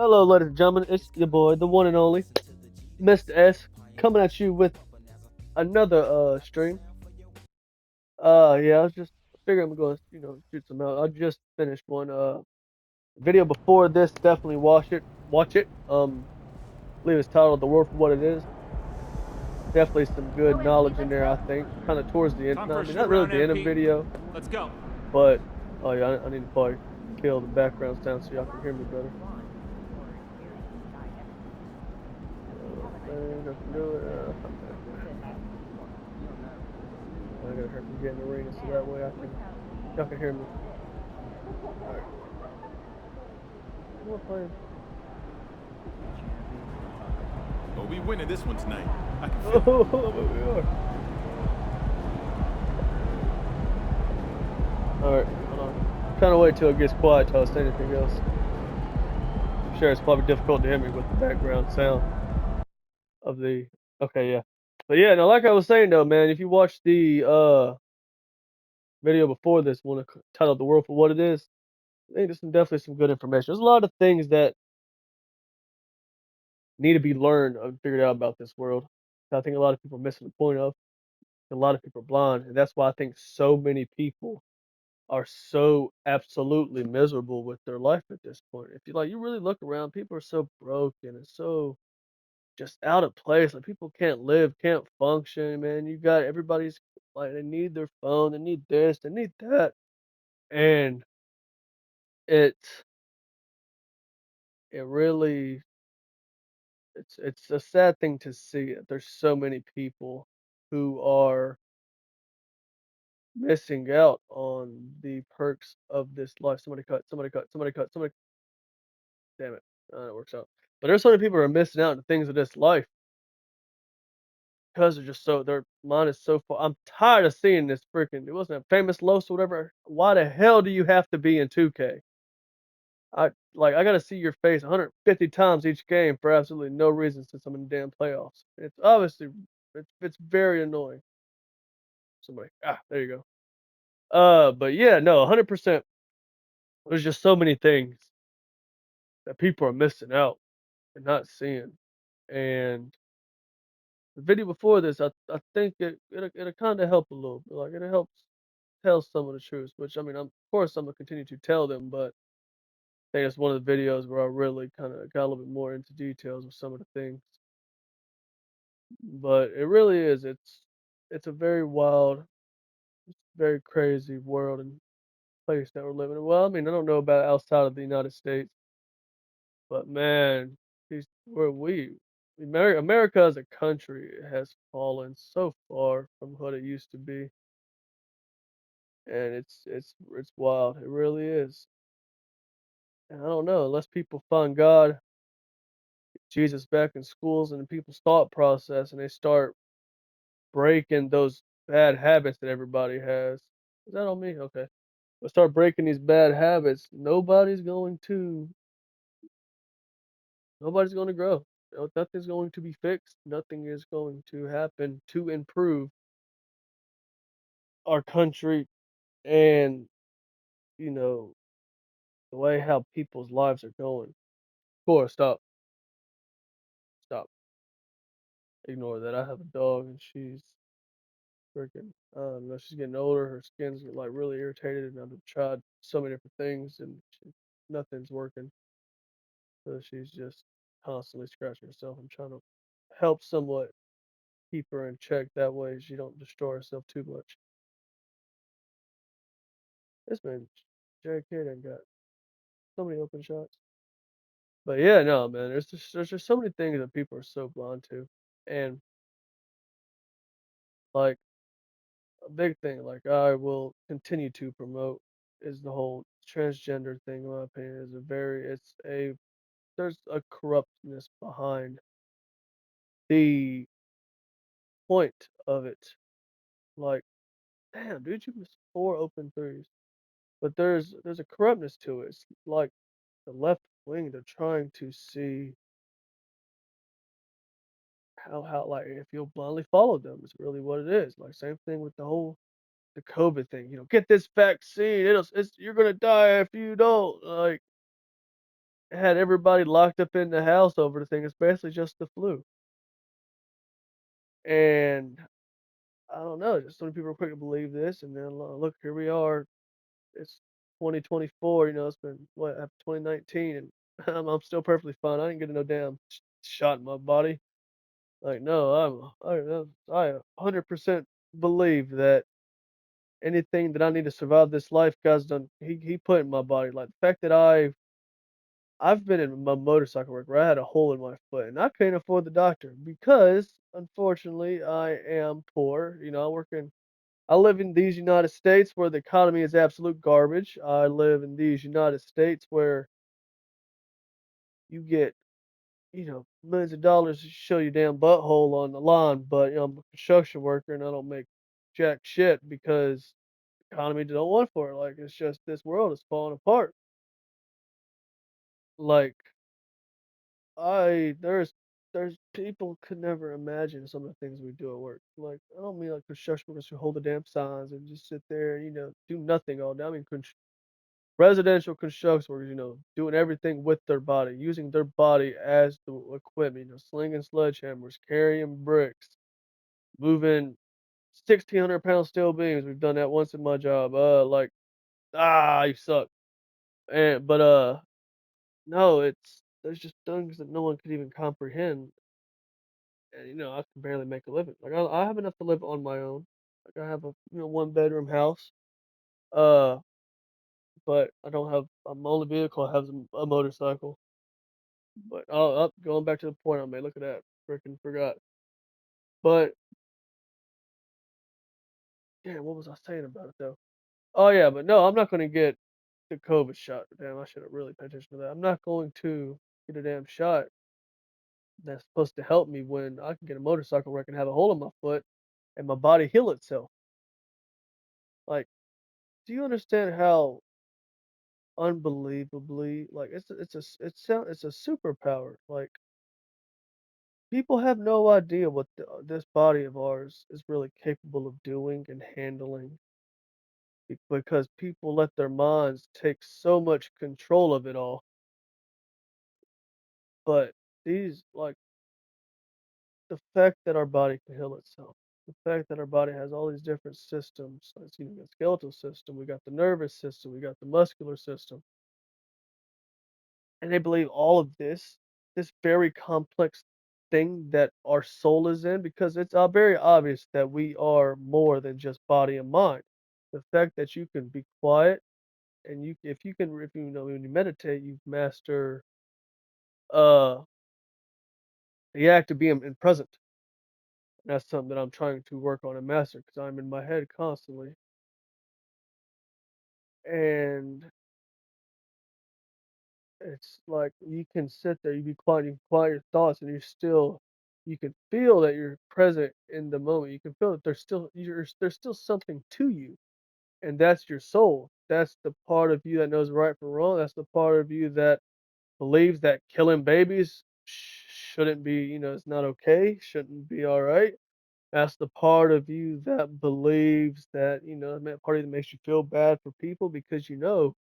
Hello, ladies and gentlemen. It's your boy, the one and only Mr. S, coming at you with another stream. Yeah, I was just figuring I'm going to shoot some out. I just finished one video before this. Definitely watch it. I believe it's titled "The World for What It Is." Definitely some good knowledge in there. I think kind of towards the end. Time No, for I a mean shoot not really around, the end of the MP. video, Let's go. but oh yeah, I need to probably kill the background sound so y'all can hear me better. Oh man, I can do it. I gotta hurry from getting the arena so that way y'all can hear me. All right. We're playing. Oh, we winning this one tonight. I can feel it. Oh, we are. All right, hold on. Kind of wait till it gets quiet till I say anything else. I'm sure it's probably difficult to hear me with the background sound of the. Okay, yeah, but yeah, no, like I was saying though, man, if you watch the video before this one titled "The World for What It Is," I think there's definitely some good information. There's a lot of things that need to be learned and figured out about this world. I think a lot of people are missing the point of. A lot of people are blind, and that's why I think so many people are so absolutely miserable with their life at this point. If you really look around, people are so broken and so just out of place. Like people can't live, can't function, man. You got everybody's like they need their phone, they need this, they need that. And it's it really it's a sad thing to see that there's so many people who are missing out on the perks of this life. Somebody cut. Damn it. It works out. But there's so many people who are missing out on the things of this life because they're just so their mind is so far. I'm tired of seeing this freaking. It wasn't a famous Los or whatever. Why the hell do you have to be in 2K? I gotta see your face 150 times each game for absolutely no reason since I'm in the damn playoffs. It's obviously it's very annoying. Somebody there you go. But yeah, no, 100%. There's just so many things that people are missing out and not seeing, and the video before this, I think it'll kind of help a little bit. Like it helps tell some of the truths, which I mean, of course, I'm gonna continue to tell them, but I think it's one of the videos where I really kind of got a little bit more into details of some of the things. But it really is. It's a very wild, very crazy world and place that we're living in. Well, I mean, I don't know about outside of the United States, but man, these where we America as a country has fallen so far from what it used to be. And it's wild. It really is. And I don't know, unless people find God, Jesus back in schools and in people's thought process and they start breaking those bad habits that everybody has. Is that on me? Okay. But start breaking these bad habits, nobody's gonna grow. Nothing's going to be fixed. Nothing is going to happen to improve our country and, you know, the way how people's lives are going. Of course, stop. Ignore that. I have a dog and she's freaking, she's getting older. Her skin's like really irritated, and I've tried so many different things, and nothing's working. So she's just constantly scratching herself. I'm trying to help somewhat keep her in check. That way, she don't destroy herself too much. This man, JK, done got so many open shots. But yeah, no, man. There's just so many things that people are so blind to, and like a big thing, like I will continue to promote is the whole transgender thing. In my opinion, is a very it's a there's a corruptness behind the point of it. Like, damn, dude, you missed 4 open threes. But there's a corruptness to it. It's like the left wing, they're trying to see how like if you'll blindly follow them is really what it is. Like same thing with the COVID thing. Get this vaccine. You're gonna die if you don't. Like had everybody locked up in the house over the thing. It's basically just the flu. And I don't know, just so many people are quick to believe this, and then look, here we are. It's 2024. It's been what after 2019, and I'm still perfectly fine. I didn't get no damn shot in my body. Like, no, I 100% believe that anything that I need to survive this life, God's done. He put in my body. Like the fact that I've been in my motorcycle wreck where I had a hole in my foot, and I couldn't afford the doctor because, unfortunately, I am poor. I live in these United States where the economy is absolute garbage. I live in these United States where you get, millions of dollars to show your damn butthole on the lawn, but I'm a construction worker and I don't make jack shit because the economy don't want for it. Like it's just this world is falling apart. Like I there's people could never imagine some of the things we do at work. Like I don't mean like construction workers who hold the damn signs and just sit there and do nothing all day. I mean residential construction workers, doing everything with their body, using their body as the equipment, slinging sledgehammers, carrying bricks, moving 1,600-pound steel beams. We've done that once in my job. You suck. No, there's just things that no one could even comprehend, and I can barely make a living. Like I have enough to live on my own. Like I have a one bedroom house. Uh, but I don't have my only vehicle I have is a motorcycle. But going back to the point I made. Look at that, freaking forgot. But yeah, what was I saying about it though? Oh yeah, but no, I'm not going to get the COVID shot. Damn, I should have really paid attention to that. I'm not going to get a damn shot that's supposed to help me when I can get a motorcycle wreck and have a hole in my foot and my body heal itself. Like, do you understand how unbelievably like it's a superpower? Like, people have no idea what this body of ours is really capable of doing and handling because people let their minds take so much control of it all. But like the fact that our body can heal itself, the fact that our body has all these different systems, like, we got skeletal system, we got the nervous system, we got the muscular system, and they believe all of this very complex thing that our soul is in, because it's very obvious that we are more than just body and mind. The fact that you can be quiet and if you know when you meditate, you master uh the act of being in present. That's something that I'm trying to work on and master because I'm in my head constantly. And it's like you can sit there, you can quiet your thoughts, and you can feel that you're present in the moment. You can feel that there's still something to you, and that's your soul. That's the part of you that knows right from wrong. That's the part of you that believes that killing babies shouldn't be, it's not okay, shouldn't be all right. That's the part of you that believes that, that part of you that makes you feel bad for people because you know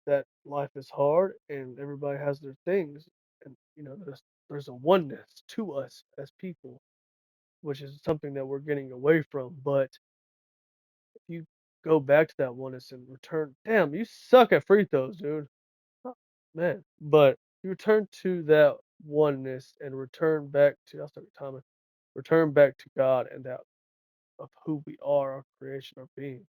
that life is hard and everybody has their things. And, there's a oneness to us as people, which is something that we're getting away from. But if you go back to that oneness and return, damn, you suck at free throws, dude. Oh, man. But you return to that oneness and return back to, I'll start with Thomas, return back to God and that of who we are, our creation, our being,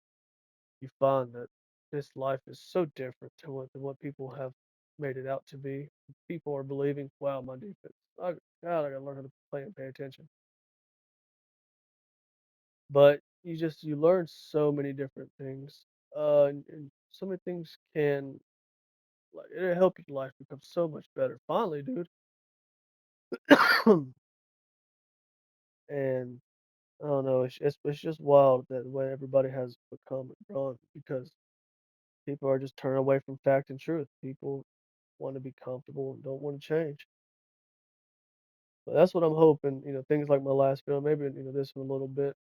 you find that this life is so different than what people have made it out to be. People are believing, wow, my defense. God, I gotta learn how to play and pay attention. But you learn so many different things. And so many things can like it'll help your life become so much better. Finally, dude. And I don't know, it's just wild that the way everybody has become and grown because people are just turning away from fact and truth. People want to be comfortable and don't want to change. But that's what I'm hoping, things like my last film, maybe, this one a little bit,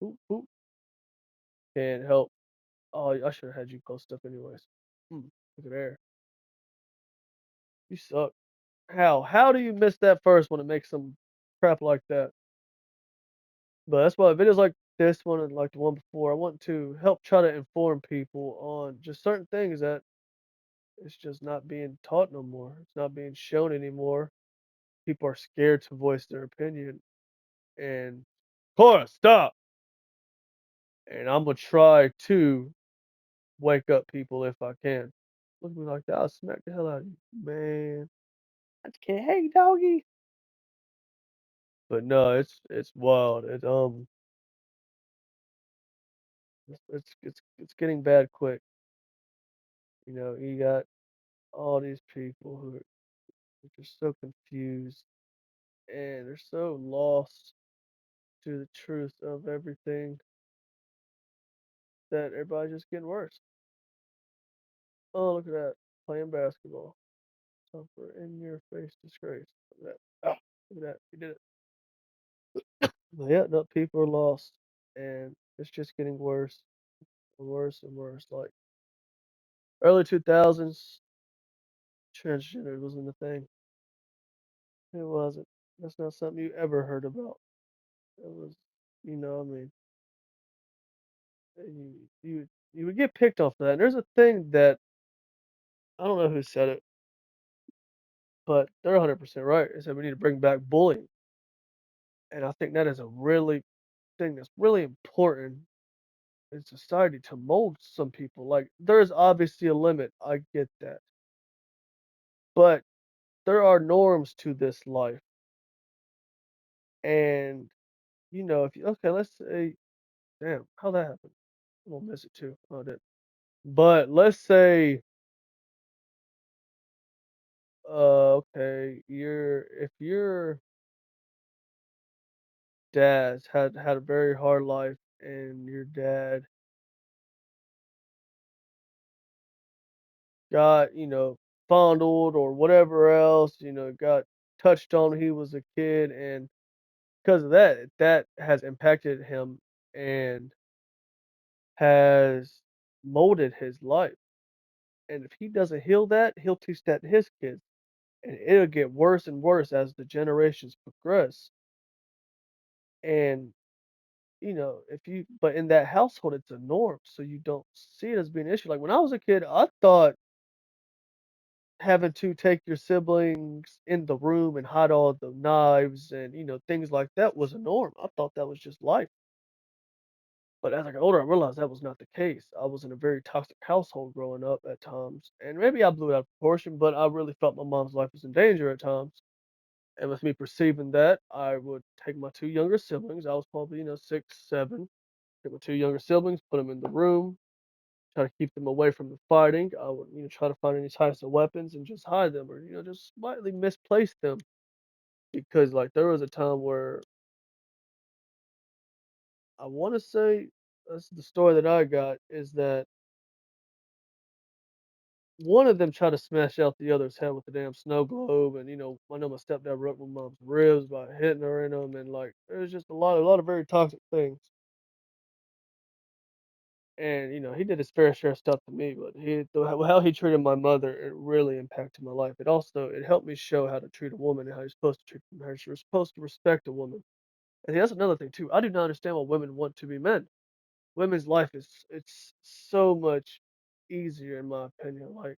oop, oop, can help. Oh, I should have had you post stuff anyways. Hmm, look at there. You suck. How? How do you miss that first one and make some crap like that? But that's why videos like this one and like the one before, I want to help try to inform people on just certain things that it's just not being taught no more. It's not being shown anymore. People are scared to voice their opinion. And Cora, stop. And I'm gonna try to wake up people if I can. Look at me like that, I'll smack the hell out of you. Man. I just can't hey doggy. But no, it's wild. It's getting bad quick. You know, you got all these people who are just so confused and they're so lost to the truth of everything that everybody's just getting worse. Oh, look at that. Playing basketball. Suffer in your face disgrace. Look at that. Ah, look at that. You did it. But yeah, no, people are lost. And it's just getting worse and worse and worse. Like early 2000s, transgender wasn't a thing. It wasn't. That's not something you ever heard about. It was, I mean, you would get picked on for that. And there's a thing that I don't know who said it, but they're 100% right. They said we need to bring back bullying, and I think that is a really thing that's really important in society to mold some people. Like there is obviously a limit. I get that, but there are norms to this life, and if you okay, let's say, damn, how that happened. I'm gonna miss it too. Oh, I did. But let's say, okay, if your dad's had a very hard life and your dad got, fondled or whatever else, got touched on when he was a kid, and because of that, that has impacted him and has molded his life. And if he doesn't heal that, he'll teach that to his kids. And it'll get worse and worse as the generations progress. And if you but in that household, it's a norm, so you don't see it as being an issue. Like, when I was a kid, I thought having to take your siblings in the room and hide all the knives and, things like that was a norm. I thought that was just life. But as I got older, I realized that was not the case. I was in a very toxic household growing up at times, and maybe I blew it out of proportion, but I really felt my mom's life was in danger at times. And with me perceiving that, I would take my 2 younger siblings. I was probably, 6, 7. Take my 2 younger siblings, put them in the room, try to keep them away from the fighting. I would, try to find any types of weapons and just hide them or, just slightly misplace them. Because, like, there was a time where I wanna say that's the story that I got, is that one of them tried to smash out the other's head with a damn snow globe, and, I know my stepdad broke my mom's ribs by hitting her in them, and, like, there's just a lot of very toxic things. And, he did his fair share of stuff to me, but how he treated my mother, it really impacted my life. It helped me show how to treat a woman and how you're supposed to treat how you're supposed to respect a woman. And that's another thing too. I do not understand why women want to be men. Women's life it's so much easier in my opinion. Like,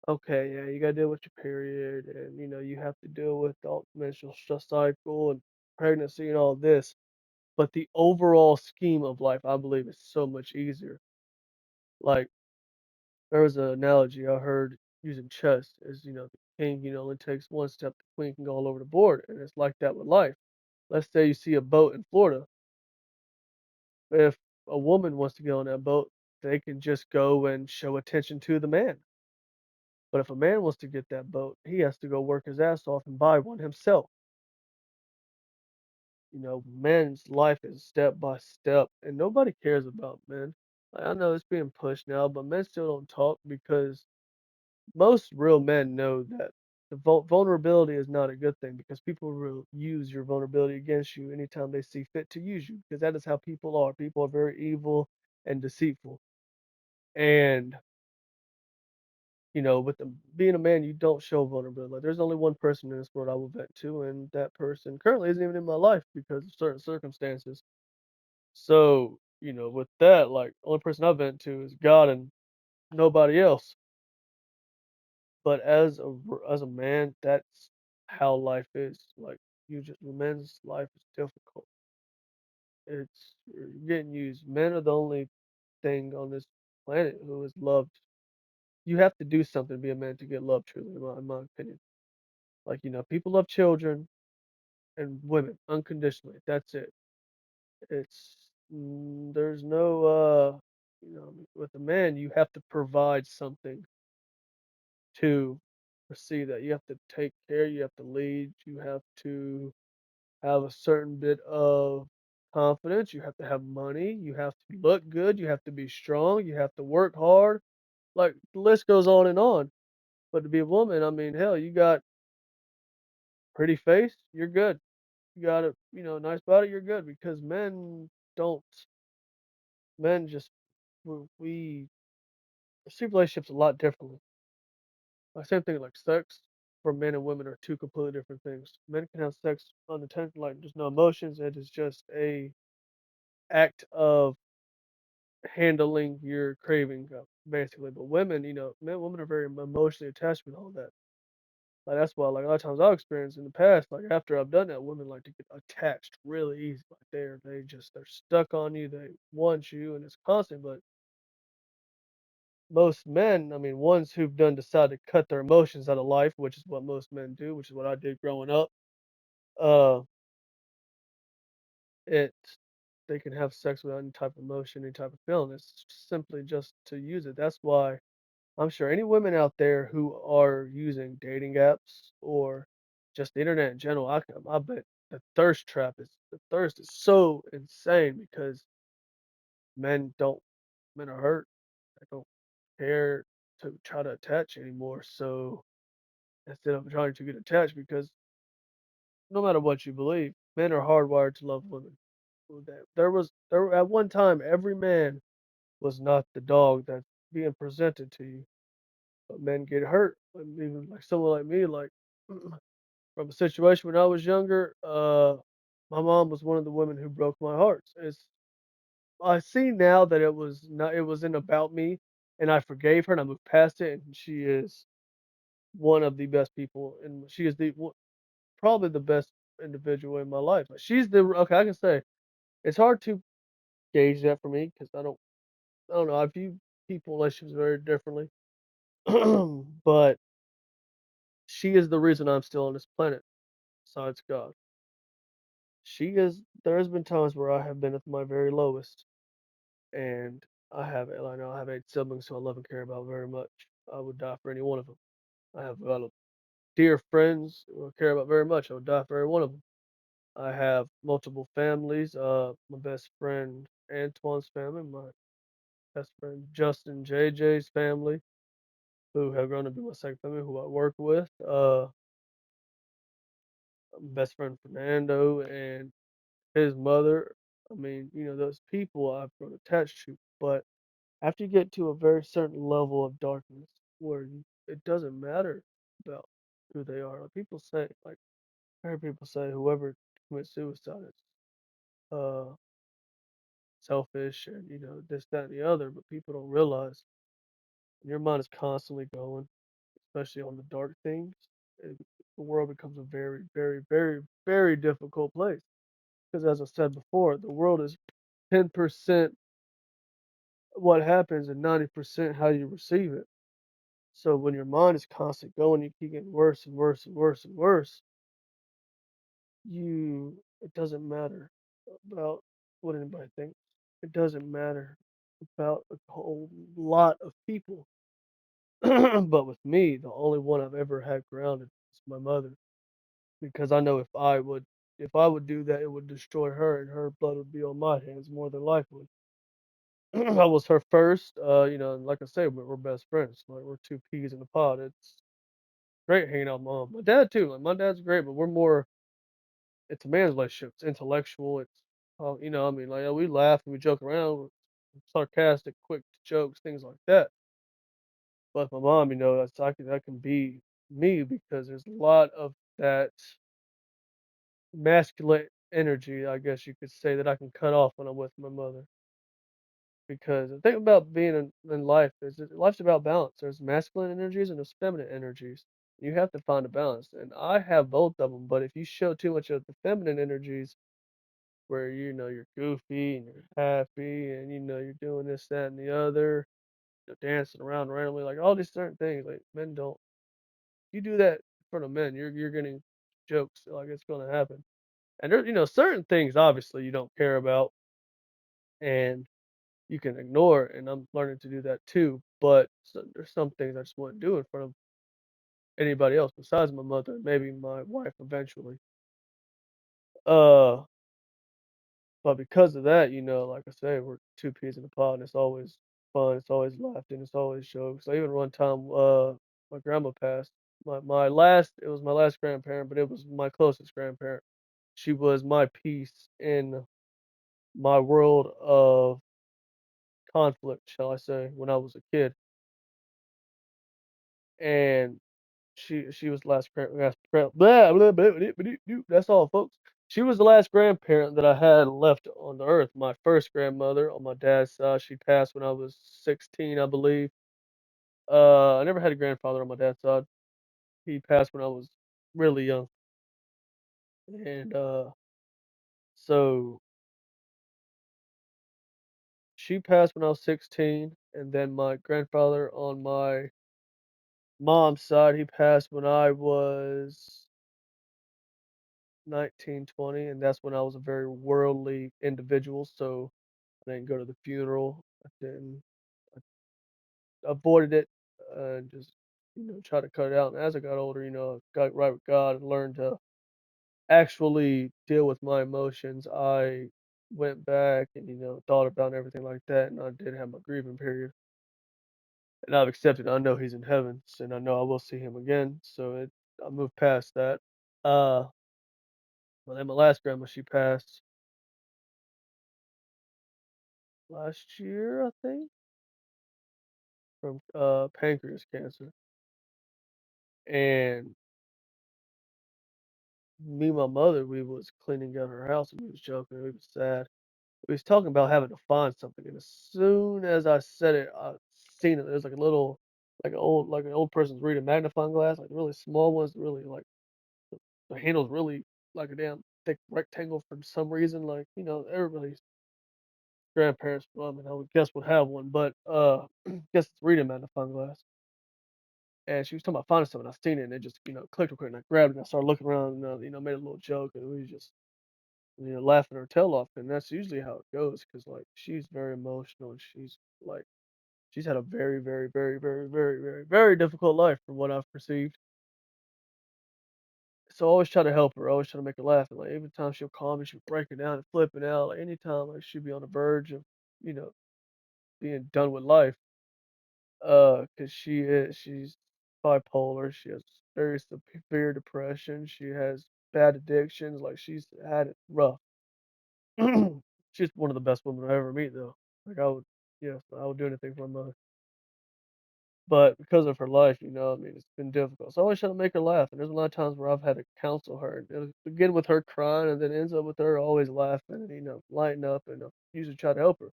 okay, yeah, you gotta deal with your period, and you have to deal with the menstrual stress cycle and pregnancy and all this. But the overall scheme of life, I believe, is so much easier. Like, there was an analogy I heard using chess is, the king, only takes one step, the queen can go all over the board. And it's like that with life. Let's say you see a boat in Florida. If a woman wants to get on that boat, they can just go and show attention to the man. But if a man wants to get that boat, he has to go work his ass off and buy one himself. Men's life is step by step, and nobody cares about men. Like, I know it's being pushed now, but men still don't talk because most real men know that the vulnerability is not a good thing because people will use your vulnerability against you anytime they see fit to use you because that is how people are. People are very evil and deceitful. And with being a man, you don't show vulnerability. Like, there's only one person in this world I will vent to, and that person currently isn't even in my life because of certain circumstances. So, with that, like, only person I vent to is God and nobody else. But as a man, that's how life is. Like, men's life is difficult. You're getting used. Men are the only thing on this planet who is loved. You have to do something to be a man to get love, truly, in my opinion. Like, people love children and women unconditionally. That's it. There's no, with a man, you have to provide something to receive that. You have to take care, you have to lead, you have to have a certain bit of confidence, you have to have money, you have to look good, you have to be strong, you have to work hard. Like, the list goes on and on. But to be a woman, I mean, hell, you got pretty face, you're good. You got a, nice body, you're good because don't, men just, we see relationships a lot differently. Same thing like sex for men and women are two completely different things. Men can have sex unintentional, like there's no emotions. It is just a act of handling your craving, basically. But women, women are very emotionally attached with all that. Like that's why, like a lot of times I've experienced in the past, like after I've done that, women like to get attached really easy. Like they're stuck on you. They want you, and it's constant. But most men, I mean, ones who've done decide to cut their emotions out of life, which is what most men do, which is what I did growing up. Uh, it they can have sex without any type of emotion, any type of feeling. It's simply just to use it. That's why I'm sure any women out there who are using dating apps or just the internet in general, I bet the thirst is so insane because men don't men are hurt. They don't care to try to attach anymore. So instead of trying to get attached, because no matter what you believe, men are hardwired to love women. There at one time every man was not the dog that's being presented to you, but men get hurt. And even like someone like me, like from a situation when I was younger, my mom was one of the women who broke my heart. I see now that it wasn't about me, and I forgave her and I moved past it. And she is one of the best people, and she is probably the best individual in my life. Like, okay. I can say it's hard to gauge that for me because I don't know. I view people relationships very differently, but she is the reason I'm still on this planet. Besides God, she is. There has been times where I have been at my very lowest, and I know I have 8 siblings who I love and care about very much. I would die for any one of them. I have a lot of dear friends who I care about very much. I would die for every one of them. I have multiple families. My best friend Antoine's family, my best friend Justin JJ's family, who have grown to be my second family, who I work with. Best friend Fernando and his mother. I mean, those people I've grown attached to. But after you get to a very certain level of darkness, where it doesn't matter about who they are. Like people say, like I hear people say, whoever commits suicide is uh selfish and this, that, and the other. But people don't realize when your mind is constantly going, especially on the dark things. it, the world becomes a very, very, very, very difficult place. Because as I said before, the world is 10% what happens and 90% how you receive it. So when your mind is constantly going, you keep getting worse and worse and worse and worse. It doesn't matter about what anybody thinks. It doesn't matter about a whole lot of people. But with me, the only one I've ever had grounded is my mother, because I know if I would do that, it would destroy her, and her blood would be on my hands more than likely. I was her first, and like I said, we're best friends. Like we're two peas in a pod. It's great hanging out with mom. My dad too. Like my dad's great, but we're more. It's a man's relationship. It's intellectual. I mean, like we laugh and we joke around, we're sarcastic, quick jokes, things like that. But my mom, that's I can be me because there's a lot of that masculine energy, I guess you could say, that I can cut off when I'm with my mother. Because the thing about being in life is that life's about balance. There's masculine energies and there's feminine energies. You have to find a balance, and I have both of them. But if you show too much of the feminine energies, where you're goofy and you're happy, and you're doing this, that, and the other, dancing around randomly, like all these certain things, like men don't. You do that in front of men, you're getting jokes, like it's going to happen. And there's certain things obviously you don't care about, and you can ignore, and I'm learning to do that too. But there's some things I just wouldn't do in front of anybody else besides my mother, and maybe my wife eventually. Uh, but because of that, like I say, we're two peas in a pod, and it's always fun. It's always laughing. It's always jokes. I even one time, my grandma passed. It was my last grandparent, but it was my closest grandparent. She was my piece in my world of conflict, shall I say, when I was a kid, and she was the last blah, blah, blah, blah, blah, blah, that's all, folks. She was the last grandparent that I had left on the earth. My first grandmother on my dad's side, she passed when I was 16, I believe. I never had a grandfather on my dad's side. He passed when I was really young, and so she passed when I was 16, and then my grandfather on my mom's side, he passed when I was 19, 20, and that's when I was a very worldly individual, so I didn't go to the funeral. I didn't I avoided it, and just, try to cut it out. And as I got older, I got right with God and learned to actually deal with my emotions. I went back and, thought about everything like that, and I did have my grieving period. And I've accepted. I know he's in heaven, and I know I will see him again. So I moved past that. Uh, well, then my last grandma, she passed last year, I think, from pancreas cancer. And me and my mother, we was cleaning out her house and we was joking, we was sad. We was talking about having to find something, and as soon as I said it, I seen it. There's like a little, like an old person's reading magnifying glass, like the really small ones, really like the handle's really like a damn thick rectangle for some reason. Like, everybody's grandparents, well, I mean, I would guess would have one, but guess it's reading magnifying glass. And she was talking about finding something. I seen it and it just, clicked real quick, and I grabbed it and I started looking around and, made a little joke, and we was just, laughing her tail off. And that's usually how it goes because, like, she's very emotional and like, she's had a very, very, very, very, very, very, very difficult life from what I've perceived. So I always try to help her. I always try to make her laugh. And like every time she'll call me, she'll breaking down and flipping out. Like anytime like she'll be on the verge of, you know, being done with life. Cause she's bipolar. She has very severe depression. She has bad addictions. Like she's had it rough. She's one of the best women I ever meet though. Like I would do anything for my mother. But because of her life, I mean, it's been difficult. So I always try to make her laugh, and there's a lot of times where I've had to counsel her, and it'll begin with her crying, and then ends up with her always laughing and lighting up, and usually try to help her.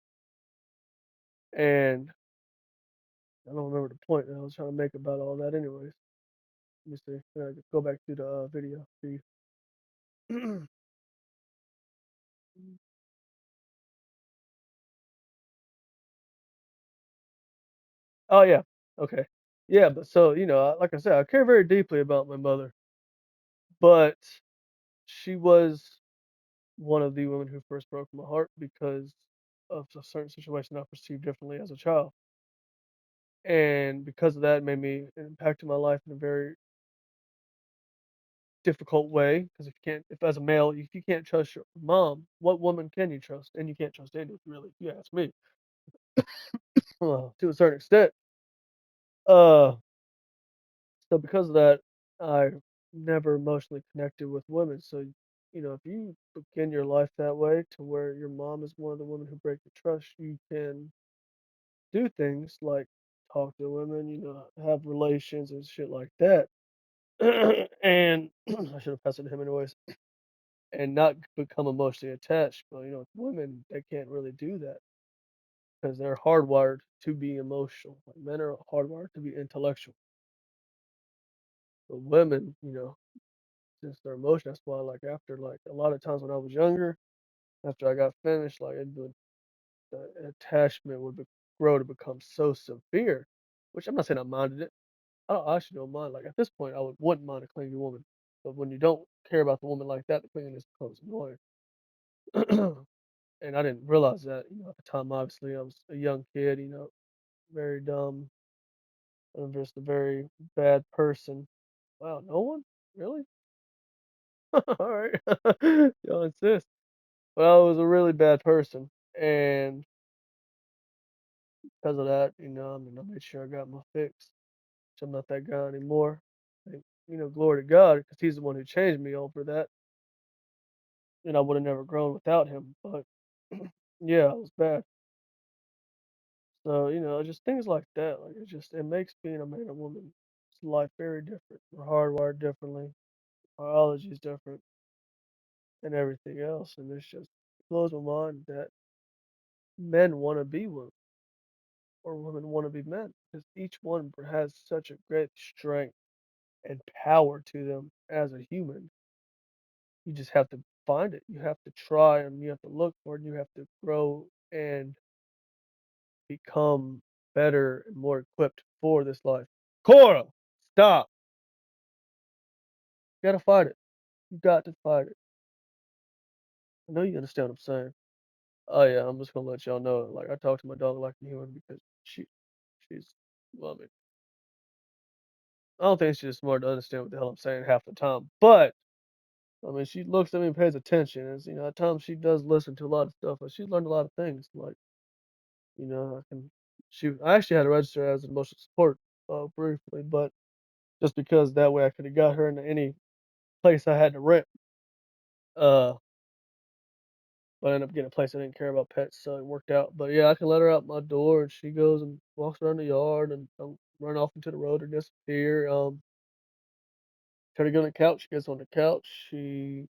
And I don't remember the point that I was trying to make about all that, anyways. Let me see. Go back to the video. See. Oh yeah. Okay. Yeah, but so like I said, I care very deeply about my mother, but she was one of the women who first broke my heart because of a certain situation I perceived differently as a child. And because of that, it made me it impacted my life in a very difficult way. Because if as a male, if you can't trust your mom, what woman can you trust? And you can't trust any, really, if you ask me, to a certain extent. Uh, so because of that, I never emotionally connected with women. So, if you begin your life that way to where your mom is one of the women who break the trust, you can do things like talk to women, have relations and shit like that. And I should have passed it to him anyways, and not become emotionally attached. But women, they can't really do that because they're hardwired to be emotional. Like men are hardwired to be intellectual. But women, since they're emotional, that's why like after like a lot of times when I was younger, after I got finished, like the attachment would grow to become so severe, which I'm not saying I minded it. I actually don't mind. Like at this point, wouldn't mind a clingy woman, but when you don't care about the woman like that, the clinginess becomes annoying. And I didn't realize that, at the time. Obviously, I was a young kid, very dumb. I'm just a very bad person. Wow, no one really? All right, y'all insist. Well, I was a really bad person, and because of that, I made sure I got my fix. Which I'm not that guy anymore. Thank, glory to God, because He's the one who changed me over that, and I would have never grown without Him. But yeah, it was bad. So just things like that. Like it makes being a man or woman's life very different. We're hardwired differently. Biology is different, and everything else. And it blows my mind that men want to be women or women want to be men because each one has such a great strength and power to them as a human. You just have to find it. You have to try and you have to look for it. And you have to grow and become better and more equipped for this life. Cora, stop. You gotta fight it. You got to fight it. I know you understand what I'm saying. Oh yeah, I'm just gonna let y'all know. Like I talk to my dog like a human because she's well, I don't think she's just smart to understand what the hell I'm saying half the time. But I mean she looks at me and pays attention. And at times she does listen to a lot of stuff, but she's learned a lot of things. Like, I can I actually had to register as an emotional support briefly, but just because that way I could have got her into any place I had to rent. Uh but I ended up getting a place I didn't care about pets, so it worked out. But yeah, I can let her out my door and she goes and walks around the yard and don't run off into the road or disappear. Try to get on the couch, she gets on the couch. She,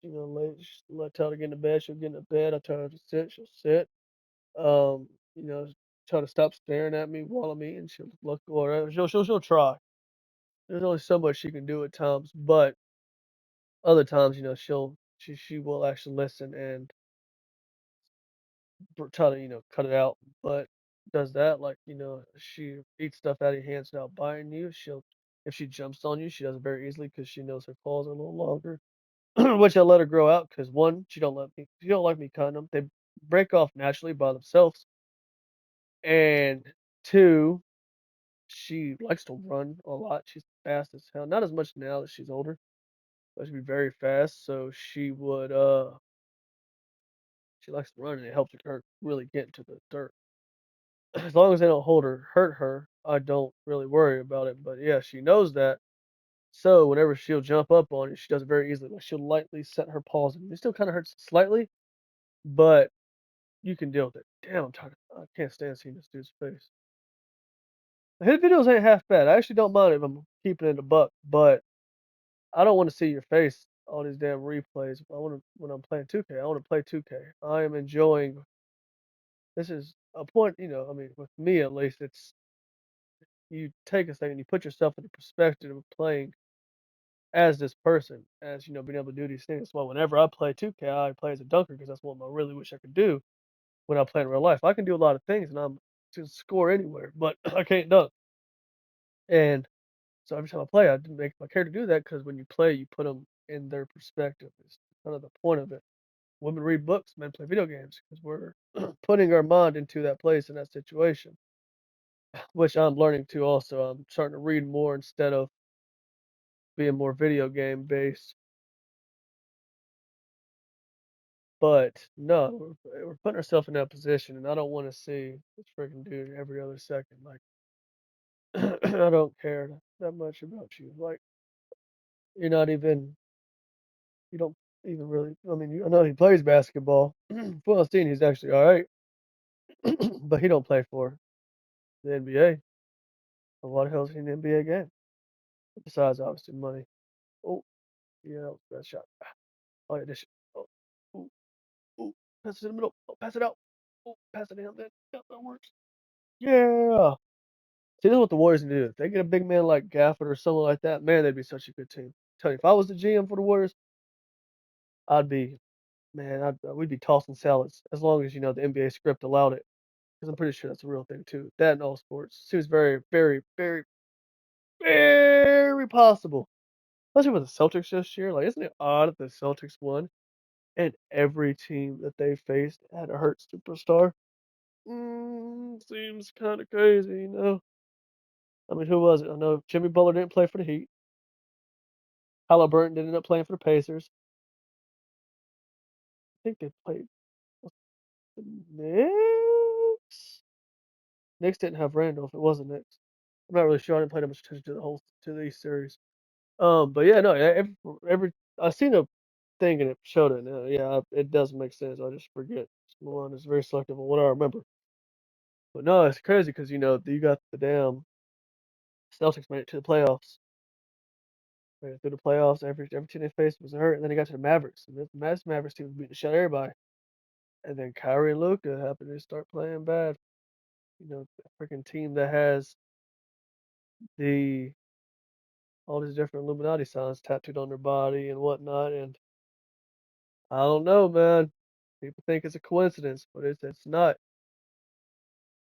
tell her to get into bed, she'll get into bed. I tell her to sit, she'll sit. Um, you know, Try to stop staring at me while I'm eating. She'll look or she'll try. There's only so much she can do at times, but other times, she will actually listen and try to cut it out. But does that like she eats stuff out of your hands without biting you. She'll if she jumps on you, she does it very easily because she knows her claws are a little longer. Which I let her grow out because one, she don't like me cutting them. They break off naturally by themselves, and two, she likes to run a lot. She's fast as hell. Not as much now that she's older, but she'd be very fast. So she likes to run and it helps her really get into the dirt. As long as they don't hurt her, I don't really worry about it. But yeah, she knows that. So whenever she'll jump up on you, she does it very easily. Like she'll lightly set her paws in. It still kind of hurts slightly, but you can deal with it. Damn, I'm tired. I can't stand seeing this dude's face. His videos ain't half bad. I actually don't mind if I'm keeping it a buck, but I don't want to see your face on these damn replays. I want to when I'm playing 2K. I want to play 2K. I am enjoying. This is a point. I mean, with me at least, it's you take a second, you put yourself in the perspective of playing as this person, as being able to do these things. Well, whenever I play 2K, I play as a dunker because that's what I really wish I could do when I play in real life. I can do a lot of things and I'm to score anywhere, but I can't dunk. And so every time I play, I make my character do that because when you play, you put them in their perspective. It's kind of the point of it. Women read books, men play video games because we're putting our mind into that place in that situation, which I'm learning to also. I'm starting to read more instead of being more video game based. But no, we're putting ourselves in that position, and I don't want to see this freaking dude every other second. Like, I don't care that much about you. Like, you're not even, you don't even really. I mean, I know he plays basketball. From what I've seen, he's actually all right, but he don't play for the NBA. But why the hell is he in the NBA game? Besides, obviously, money. Oh, yeah, that was a bad shot. Oh, yeah, this shit. Oh, ooh, ooh. Pass it in the middle. Oh, pass it out. Oh, pass it down. That works. Yeah. See, this is what the Warriors need to do. If they get a big man like Gafford or someone like that, man, they'd be such a good team. Tell you, if I was the GM for the Warriors, I'd be, man, we'd be tossing salads as long as, the NBA script allowed it. Because I'm pretty sure that's a real thing, too. That in all sports seems very, very, very, very possible. Especially with the Celtics this year. Like, isn't it odd that the Celtics won and every team that they faced had a hurt superstar? Seems kind of crazy. I mean, who was it? I know Jimmy Butler didn't play for the Heat. Halliburton ended up playing for the Pacers. I think they played the Knicks. Knicks didn't have Randolph. It wasn't Knicks. I'm not really sure. I didn't pay that much attention to these series. But yeah, no, yeah, every I seen a thing and it showed it. Yeah, it does make sense. I just forget. Milan is very selective on what I remember. But no, it's crazy because you got the damn Celtics made it to the playoffs. Made it through the playoffs. Every team they faced was hurt, and then they got to the Mavericks, and the Mavericks team was beating the shit out of everybody. And then Kyrie and Luka happened to start playing bad. The freaking team that has the all these different Illuminati signs tattooed on their body and whatnot. And I don't know, man. People think it's a coincidence, but it's not.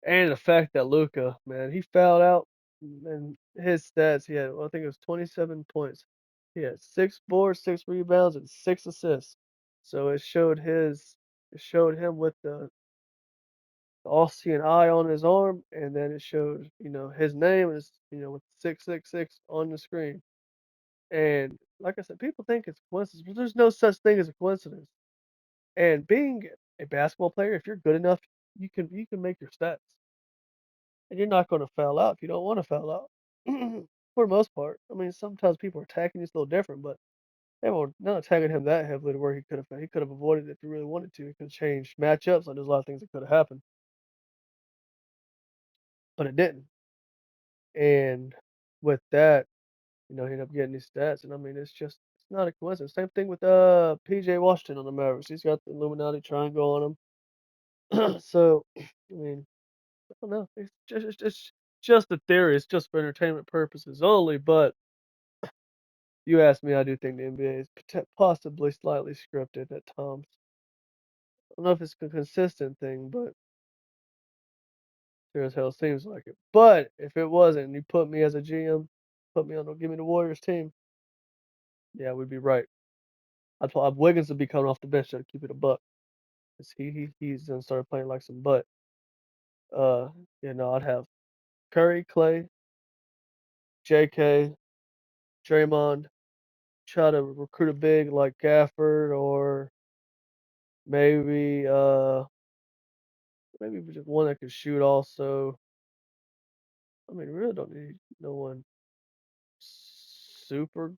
And the fact that Luka, man, he fouled out and his stats, he had, well, I think it was 27 points. He had 6 boards, 6 rebounds, and 6 assists. So it showed him with the all-seeing eye on his arm, and then it showed, his name is, with 666 on the screen. And like I said, people think it's coincidence, but there's no such thing as a coincidence. And being a basketball player, if you're good enough, you can make your stats. And you're not gonna foul out if you don't wanna foul out. For the most part. I mean, sometimes people are attacking you, it's a little different, but they were not attacking him that heavily to where he could have avoided it if he really wanted to. He could have changed matchups, like, there's a lot of things that could have happened, but it didn't. And with that, he ended up getting these stats, and I mean, it's not a coincidence. Same thing with, PJ Washington on the Mavericks. He's got the Illuminati triangle on him. So, I mean, I don't know. It's just a theory. It's just for entertainment purposes only, but you asked me, I do think the NBA is possibly slightly scripted at times. I don't know if it's a consistent thing, but sure as hell seems like it. But if it wasn't, and you put me as a GM, give me the Warriors team, yeah, we'd be right. Wiggins would be coming off the bench to keep it a buck. 'Cause he's gonna start playing like some butt. Uh, I'd have Curry, Clay, JK, Draymond, try to recruit a big like Gafford or maybe maybe just one that can shoot also. I mean, we really don't need no one super.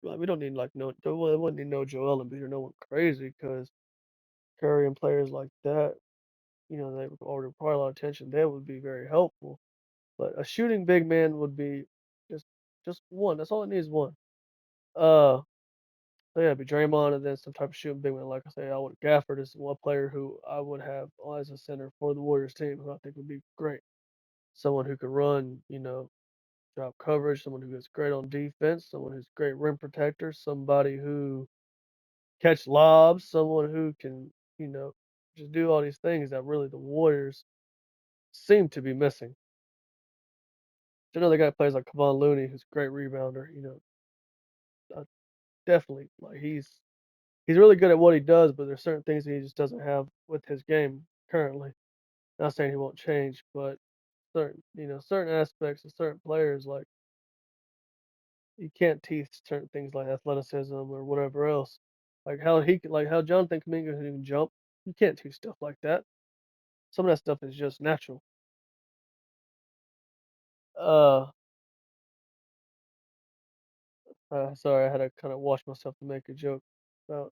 Like, we don't need like we wouldn't need no Joel Embiid or no one crazy because Curry and players like that, they already require a lot of attention. That would be very helpful. But a shooting big man would be just just one. That's all it needs, one. Uh, so yeah, it'd be Draymond and then some type of shooting big man. Like I say, I would Gafford is one player who I would have as a center for the Warriors team, who I think would be great. Someone who could run, drop coverage, someone who is great on defense, someone who's great rim protector, somebody who catch lobs, someone who can, you know, just do all these things that really the Warriors seem to be missing. You know, they got players like Kevon Looney, who's a great rebounder. Uh, definitely, like he's really good at what he does, but there's certain things that he just doesn't have with his game currently. Not saying he won't change, but certain aspects of certain players, like you can't teach certain things like athleticism or whatever else. Like how Jonathan Kuminga can even jump. You can't teach stuff like that. Some of that stuff is just natural. Uh, sorry, I had to kind of watch myself to make a joke about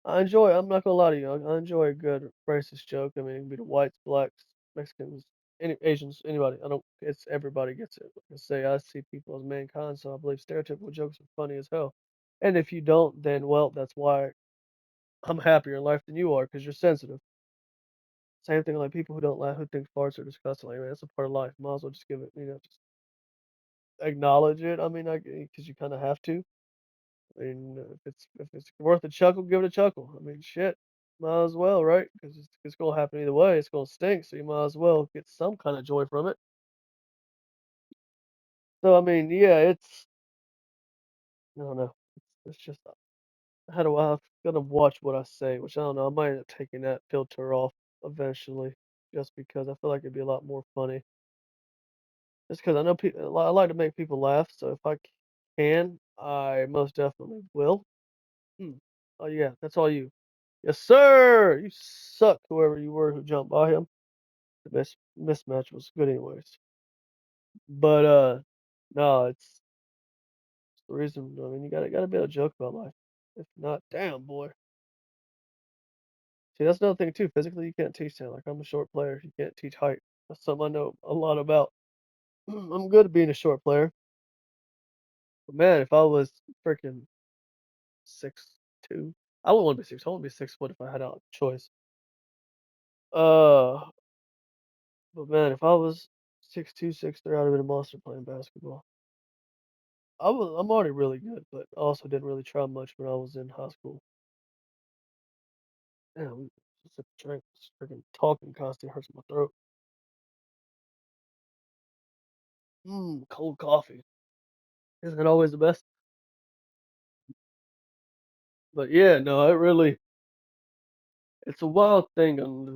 I'm not gonna lie to you. I enjoy a good racist joke. I mean, it can be the whites, blacks, Mexicans. any Asians, anybody. I don't. It's everybody gets it. Like I say, I see people as mankind, so I believe stereotypical jokes are funny as hell. And if you don't, then well, that's why I'm happier in life than you are because you're sensitive. Same thing like people who don't laugh, who think farts are disgusting. Like, man, that's a part of life. Might as well just give it, just acknowledge it. I mean, because you kind of have to. I mean, if it's worth a chuckle, give it a chuckle. I mean, shit, might as well, right? Because it's gonna happen either way. It's gonna stink, so you might as well get some kind of joy from it. So I mean, yeah, I don't know. It's just how do I gotta watch what I say, which I don't know. I might end up taking that filter off eventually, just because I feel like it'd be a lot more funny. Just because I know people, I like to make people laugh, so if I can, I most definitely will. Hmm. Oh yeah, that's all you. Yes, sir. You suck, whoever you were who jumped by him. The mismatch was good anyways. But no, it's the reason. I mean, you gotta be able to joke about life. If not, damn boy. See, that's another thing too. Physically, you can't teach that. Like I'm a short player. You can't teach height. That's something I know a lot about. I'm good at being a short player. But man, if I was freaking 6'2", I wouldn't want to be 6. I want to be 6 foot if I had a choice. Uh, but man, if I was 6'2", 6'3", I'd have been a monster playing basketball. I'm already really good, but I also didn't really try much when I was in high school. Damn, just a drink, this freaking talking constantly hurts my throat. Cold coffee. Isn't it always the best? But yeah, no, it's a wild thing on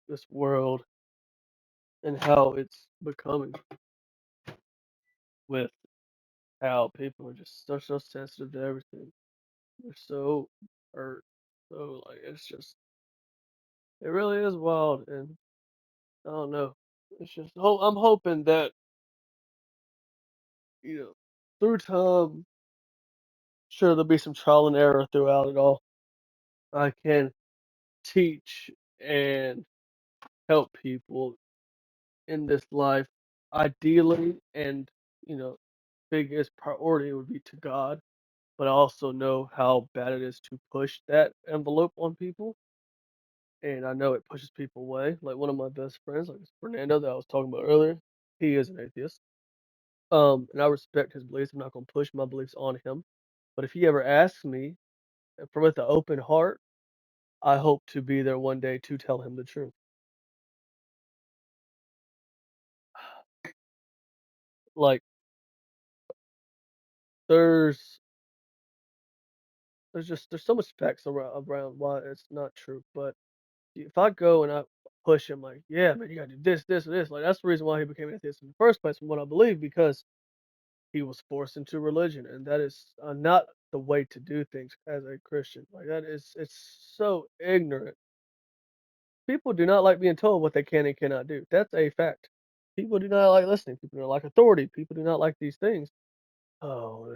this world and how it's becoming with how people are just so sensitive to everything. They're so hurt. So like it really is wild and I don't know. It's just I'm hoping that, through time, sure there'll be some trial and error throughout it all. I can teach and help people in this life ideally and biggest priority would be to God, but I also know how bad it is to push that envelope on people. And I know it pushes people away. Like one of my best friends, like Fernando that I was talking about earlier, he is an atheist. And I respect his beliefs. I'm not gonna push my beliefs on him. But if he ever asks me, from with an open heart, I hope to be there one day to tell him the truth. Like there's there's so much facts around why it's not true. But if I go and I push him like, yeah, man, you gotta do this, this, and this, like that's the reason why he became an atheist in the first place, from what I believe, because he was forced into religion, and that is not the way to do things as a Christian. Like it's so ignorant. People do not like being told what they can and cannot do. That's a fact. People do not like listening. People don't like authority. People do not like these things. Oh,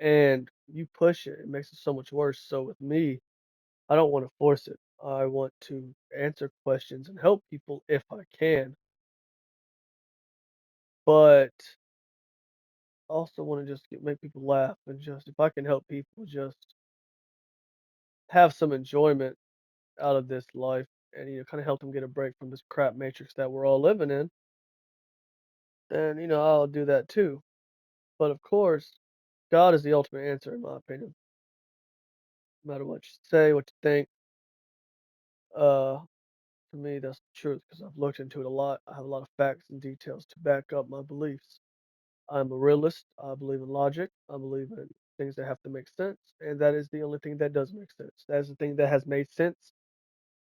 and you push it, it makes it so much worse. So with me, I don't want to force it. I want to answer questions and help people if I can, but also want to just make people laugh and just if I can help people just have some enjoyment out of this life and kind of help them get a break from this crap matrix that we're all living in, then I'll do that too. But of course, God is the ultimate answer in my opinion. No matter what you say, what you think, uh, to me that's the truth because I've looked into it a lot. I have a lot of facts and details to back up my beliefs. I'm a realist. I believe in logic. I believe in things that have to make sense, and that is the only thing that does make sense. That is the thing that has made sense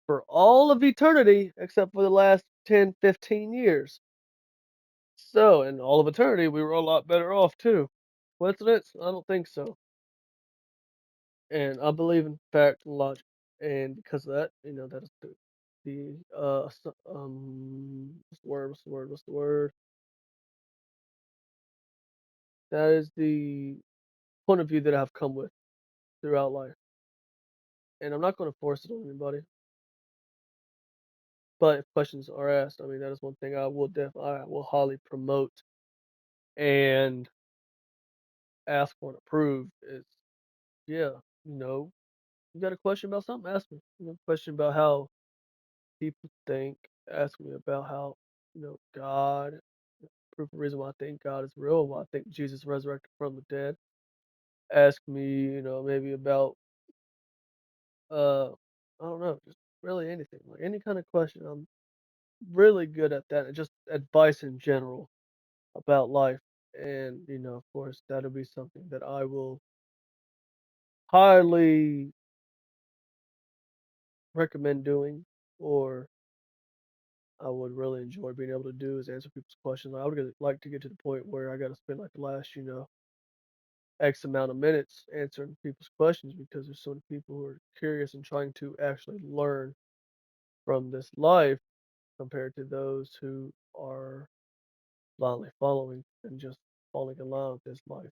for all of eternity except for the last 10, 15 years. So, in all of eternity, we were a lot better off too. Coincidence? I don't think so. And I believe in fact and logic. And because of that, that is what's the word? What's the word? What's the word? That is the point of view that I've come with throughout life. And I'm not going to force it on anybody. but if questions are asked, I mean, that is one thing I will highly promote and ask for and approve is, yeah, you know, you got a question about something, ask me. You know, question about how people think, ask me about how, God, proof of reason why I think God is real, why I think Jesus resurrected from the dead. Ask me, maybe about uh I don't know, just really anything. Like any kind of question. I'm really good at that and just advice in general about life. And, of course, that'll be something that I will highly recommend doing, or I would really enjoy being able to do is answer people's questions. I would like to get to the point where I got to spend like the last, X amount of minutes answering people's questions because there's so many people who are curious and trying to actually learn from this life compared to those who are blindly following and just falling in line with this life.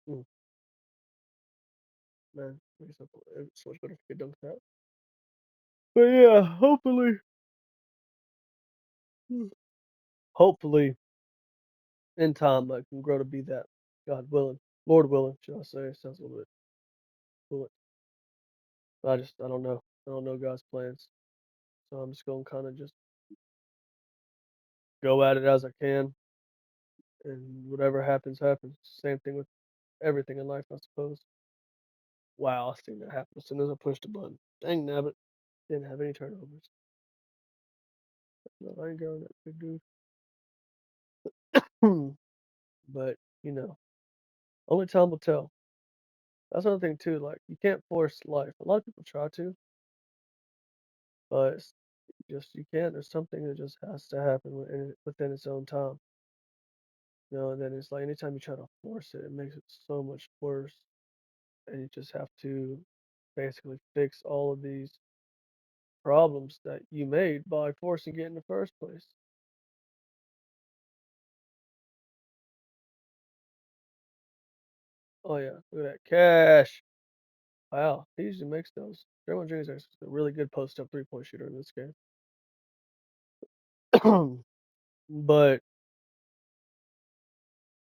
Mm, man, it's so much better if you get done with that. But yeah, mm, hopefully, in time, I can grow to be that. God willing, Lord willing, should I say? Sounds a little bit fluent. But I don't know. I don't know God's plans, so I'm just gonna kind of just go at it as I can, and whatever happens, happens. Same thing with everything in life, I suppose. Wow, I seen that happen as soon as I pushed the button. Dang nabbit, didn't have any turnovers. No, I ain't going that big dude. But you know, only time will tell. That's another thing too. Like you can't force life. A lot of people try to, but it's just you can't. There's something that just has to happen within its own time. And then it's like anytime you try to force it, it makes it so much worse. And you just have to basically fix all of these problems that you made by forcing it in the first place. Oh yeah, look at that cash. Wow, he usually makes those. Draymond Green is actually a really good post-up three-point shooter in this game. But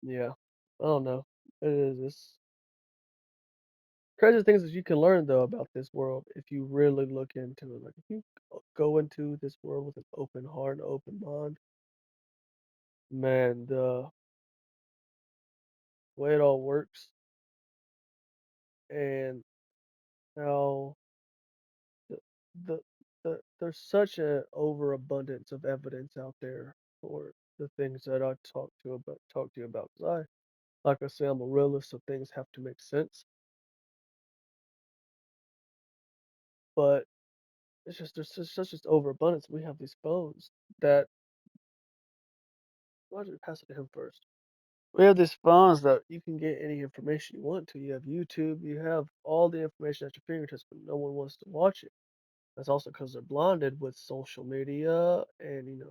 yeah, I don't know. It is it's crazy things that you can learn though about this world if you really look into it. Like if you go into this world with an open heart, and open mind, man, the way it all works and how the the, there's such a overabundance of evidence out there for the things that I talk to you about. 'Cause like I say, I'm a realist, so things have to make sense. But it's just there's such just overabundance. We have these phones that why don't you pass it to him first? We have these phones that you can get any information you want to. You have YouTube, you have all the information at your fingertips, but no one wants to watch it. That's also because they're blinded with social media and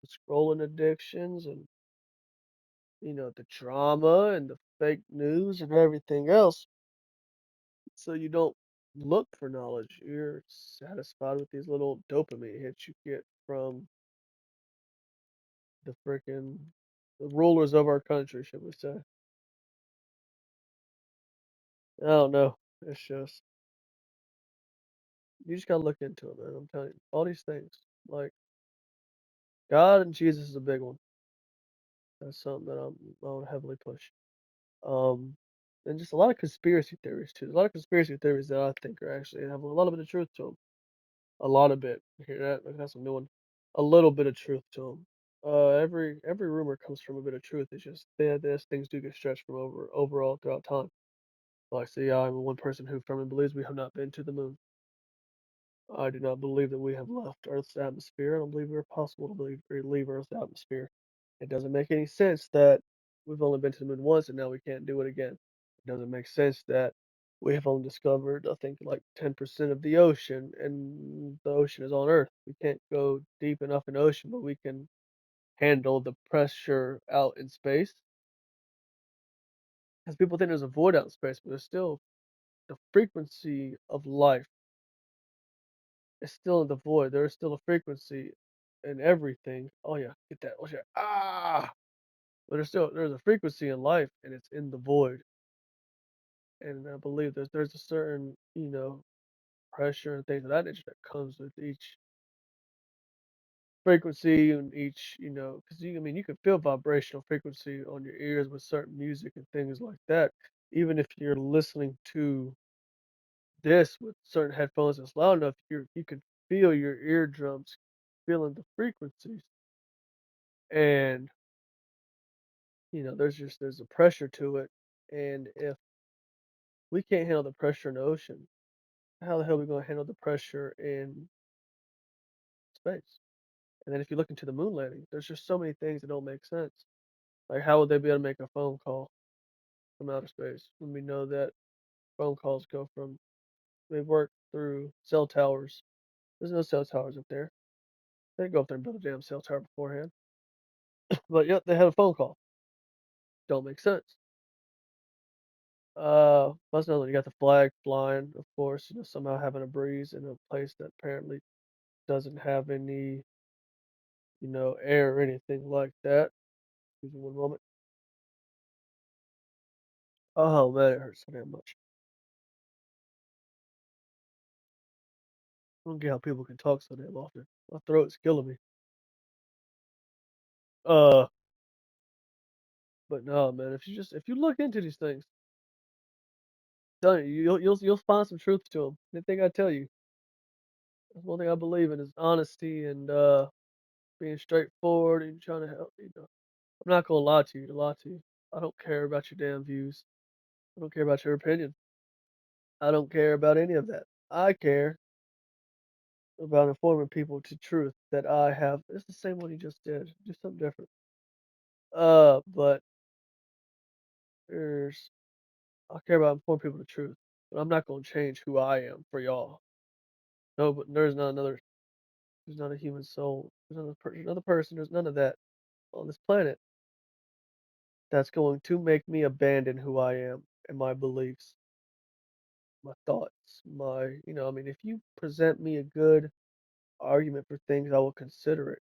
scrolling addictions and the drama and the fake news and everything else. So you don't look for knowledge. You're satisfied with these little dopamine hits you get from the freaking the rulers of our country, should we say. I don't know. It's just you just gotta look into it, man. I'm telling you. All these things. Like God and Jesus is a big one. That's something that I would heavily push. Um and just a lot of conspiracy theories too. There's a lot of conspiracy theories that I think are actually have a lot of bit of truth to them. A lot of bit. You hear that? Like, that's a new one. A little bit of truth to them. Every rumor comes from a bit of truth. It's just there's things do get stretched from overall throughout time. Like, see, I'm one person who firmly believes we have not been to the moon. I do not believe that we have left Earth's atmosphere. I don't believe we're possible to leave Earth's atmosphere. It doesn't make any sense that we've only been to the moon once and now we can't do it again. It doesn't make sense that we have only discovered, I think, like 10% of the ocean, and the ocean is on Earth. We can't go deep enough in the ocean, but we can handle the pressure out in space. Because people think there's a void out in space, but there's still the frequency of life It's still in the void. There is still a frequency in everything. Oh yeah, get that. Oh yeah. Ah, but there's a frequency in life, and it's in the void. And I believe there's a certain pressure and things of that nature that comes with each frequency and each because I mean you can feel vibrational frequency on your ears with certain music and things like that. Even if you're listening to this with certain headphones that's loud enough, you can feel your eardrums feeling the frequencies. And there's a pressure to it. And if we can't handle the pressure in the ocean, how the hell are we going to handle the pressure in space? And then if you look into the moon landing, there's just so many things that don't make sense. Like, how would they be able to make a phone call from outer space when we know that phone calls they work through cell towers? There's no cell towers up there. They didn't go up there and build a damn cell tower beforehand. But yet they had a phone call. Don't make sense. That's another one. You got the flag flying, of course, somehow having a breeze in a place that apparently doesn't have any, air or anything like that. Give me one moment. Oh man, it hurts so damn much. I don't get how people can talk so damn often. My throat's killing me. Uh, but no, man, if you look into these things, you'll find some truth to them. Anything I tell you, that's one thing I believe in is honesty and being straightforward and trying to help. I'm not gonna lie to you. I don't care about your damn views. I don't care about your opinion. I don't care about any of that. I care about informing people to truth that I have. It's the same one you just did. Do something different. But there's I care about informing people the truth. But I'm not gonna change who I am for y'all. No, but there's not a human soul. Another person. There's none of that on this planet that's going to make me abandon who I am and my beliefs, my thoughts, I mean, if you present me a good argument for things, I will consider it,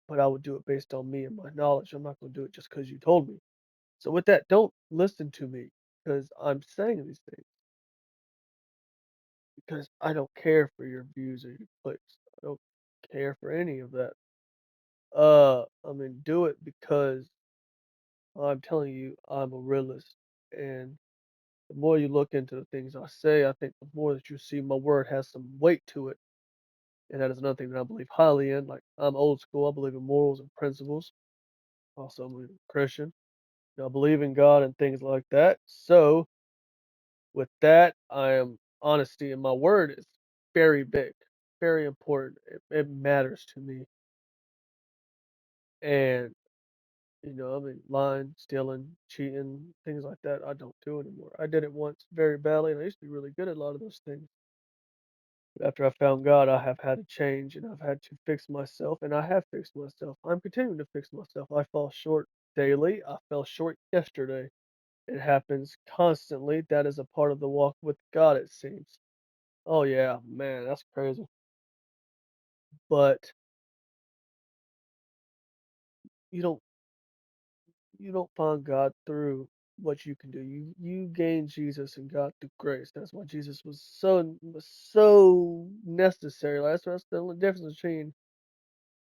but I would do it based on me and my knowledge. I'm not going to do it just because you told me. So with that, don't listen to me because I'm saying these things because I don't care for your views or your clicks. I don't care for any of that. I mean, do it because I'm telling you, I'm a realist, and the more you look into the things I say, I think the more that you see my word has some weight to it. And that is another thing that I believe highly in. Like, I'm old school. I believe in morals and principles. Also, I'm a Christian. I believe in God and things like that. So, with that, I am honesty, and my word is very big, very important. It matters to me. And, I mean, lying, stealing, cheating, things like that, I don't do anymore. I did it once very badly, and I used to be really good at a lot of those things. But after I found God, I have had to change and I've had to fix myself, and I have fixed myself. I'm continuing to fix myself. I fall short daily. I fell short yesterday. It happens constantly. That is a part of the walk with God, it seems. Oh yeah, man, that's crazy. But you don't you don't find God through what you can do. You gain Jesus and God through grace. That's why Jesus was so necessary. That's the only difference between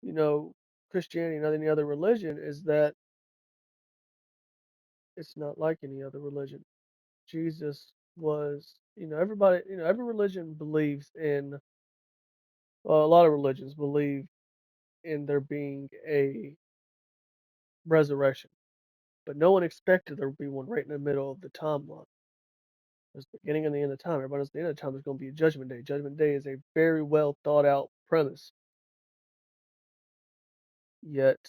you know, Christianity and any other religion is that it's not like any other religion. Jesus was, every religion believes in, well, a lot of religions believe in there being a resurrection, but no one expected there would be one right in the middle of the timeline. There's the beginning and the end of time. Everybody knows at the end of time there's going to be a judgment day. Judgment day is a very well thought out premise, yet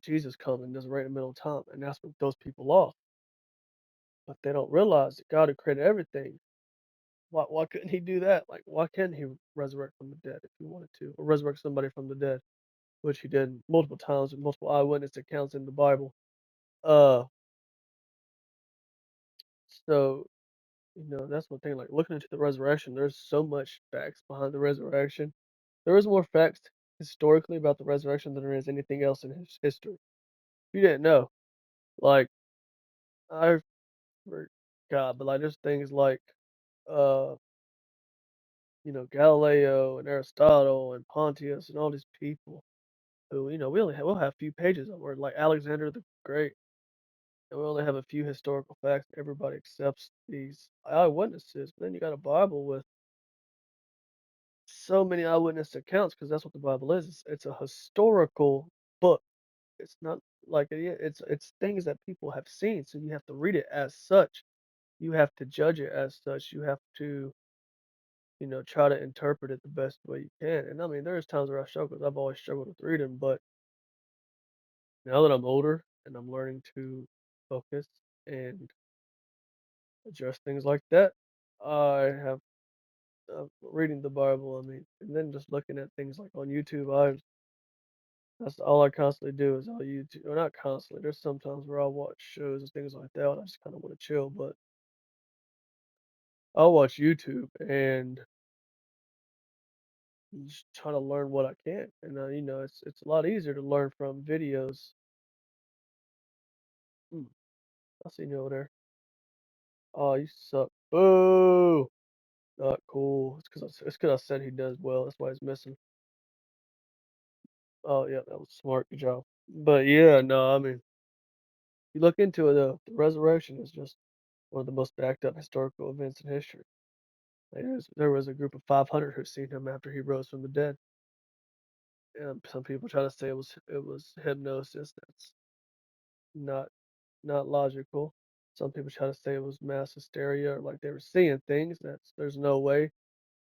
Jesus comes and does it right in the middle of time, and that's what throws people off. But they don't realize that God who created everything. Why couldn't he do that? Like, why can't he resurrect from the dead if he wanted to, or resurrect somebody from the dead, which he did multiple times with multiple eyewitness accounts in the Bible. Uh, so that's one thing. Like looking into the resurrection, there's so much facts behind the resurrection. there is more facts historically about the resurrection than there is anything else in history. You didn't know. Like, I forgot, but, like, there's things like, uh, Galileo and Aristotle and Pontius and all these people who, we'll have a few pages of where, like, Alexander the Great, and we only have a few historical facts. Everybody accepts these eyewitnesses, but then you got a Bible with so many eyewitness accounts because that's what the Bible is. It's a historical book. It's not like it's things that people have seen, so you have to read it as such. You have to judge it as such. You have to, try to interpret it the best way you can. And I mean, there's times where I struggle. I've always struggled with reading, but now that I'm older and I'm learning to focus and address things like that, I have reading the Bible. I mean, and then just looking at things like on YouTube. That's all I constantly do is I'll YouTube, or not constantly. There's sometimes where I'll watch shows and things like that. And I just kind of want to chill, but I'll watch YouTube and just try to learn what I can. And it's a lot easier to learn from videos. Hmm, I see you over there. Oh, you suck. Boo! Not cool. It's because I said he does well. That's why he's missing. Oh yeah, that was smart. Good job. But yeah, no, I mean, you look into it though. The resurrection is just one of the most backed up historical events in history. Like, there was a group of 500 who seen him after he rose from the dead. And some people try to say it was hypnosis. That's not not logical. Some people try to say it was mass hysteria, or like they were seeing things. There's no way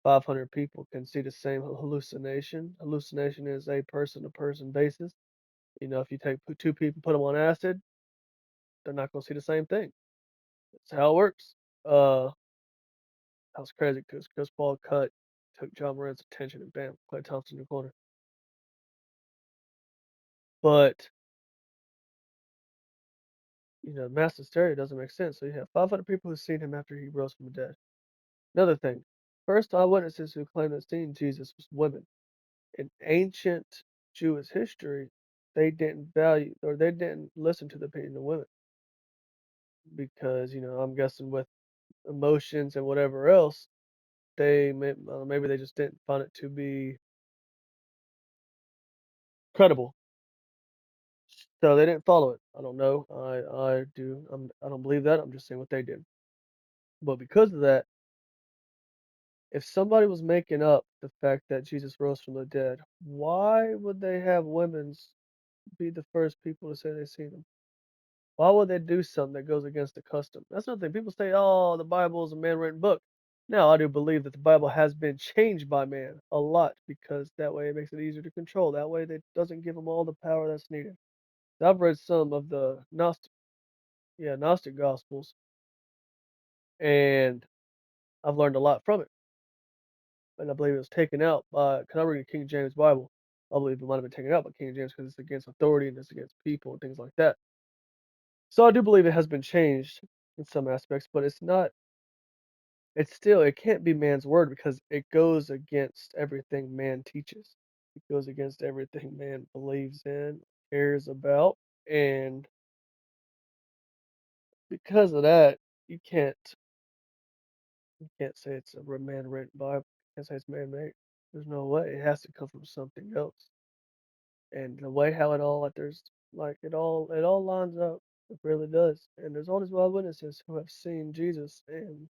500 people can see the same hallucination. Hallucination is a person-to-person basis. If you take two people, put them on acid, they're not going to see the same thing. That's how it works. Uh, that was crazy because Chris Paul took John Morant's attention, and bam, Klay Thompson in the corner. But mass hysteria doesn't make sense. So you have 500 people who've seen him after he rose from the dead. Another thing, first eyewitnesses who claim to have seen Jesus was women. In ancient Jewish history, they didn't value or they didn't listen to the opinion of women because I'm guessing with emotions and whatever else, maybe they just didn't find it to be credible, so they didn't follow it. I don't know. I don't believe that. I'm just saying what they did. But because of that, if somebody was making up the fact that Jesus rose from the dead, why would they have women's be the first people to say they seen him? Why would they do something that goes against the custom? That's another thing. People say, "Oh, the Bible is a man-written book." Now, I do believe that the Bible has been changed by man a lot because that way it makes it easier to control. That way it doesn't give them all the power that's needed. I've read some of the Gnostic Gospels, and I've learned a lot from it. And I believe it was taken out by, because I read the King James Bible. I believe it might have been taken out by King James because it's against authority and it's against people and things like that. So I do believe it has been changed in some aspects, but it's not. It can't be man's word because it goes against everything man teaches. It goes against everything man believes in, cares about, and because of that, you can't say it's a man-written Bible. You can't say it's man-made. There's no way. It has to come from something else. And the way how it all like there's like it all lines up. It really does. And there's all these eyewitnesses who have seen Jesus, and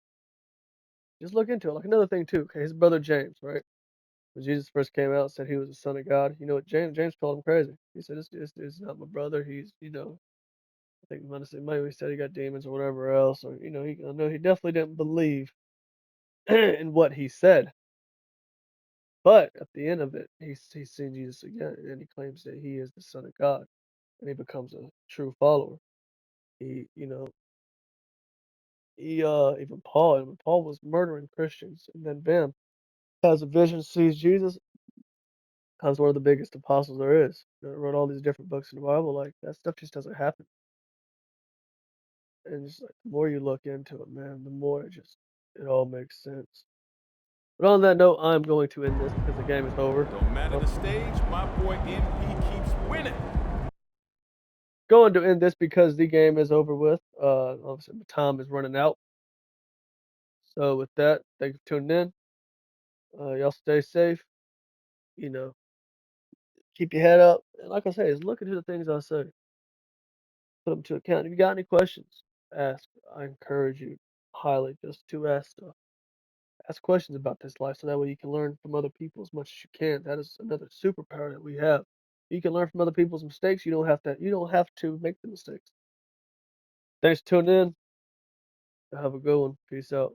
just look into it. Like another thing too. Okay, his brother James, right? When Jesus first came out and said he was the son of God, you know what James called him crazy. He said, "This is not my brother. He's, I think maybe he said he got demons or whatever else, or I know he definitely didn't believe in what he said. But at the end of it, he's seen Jesus again, and he claims that he is the Son of God, and he becomes a true follower. He, even Paul was murdering Christians, and then bam, has a vision, sees Jesus, becomes one of the biggest apostles there is. Wrote all these different books in the Bible. Like that stuff just doesn't happen. And just like the more you look into it, man, the more it all makes sense. But on that note, I'm going to end this because the game is over. Don't matter So, the stage, my boy MP keeps winning. going to end this because the game is over with. Obviously, the time is running out. So, with that, thank you for tuning in. Y'all stay safe. You know, keep your head up. And like I say, just look into the things I say. Put them to account. If you got any questions, ask. I encourage you highly just to ask stuff. Ask questions about this life so that way you can learn from other people as much as you can. That is another superpower that we have. You can learn from other people's mistakes. You don't have to make the mistakes. Thanks for tuning in. Have a good one. Peace out.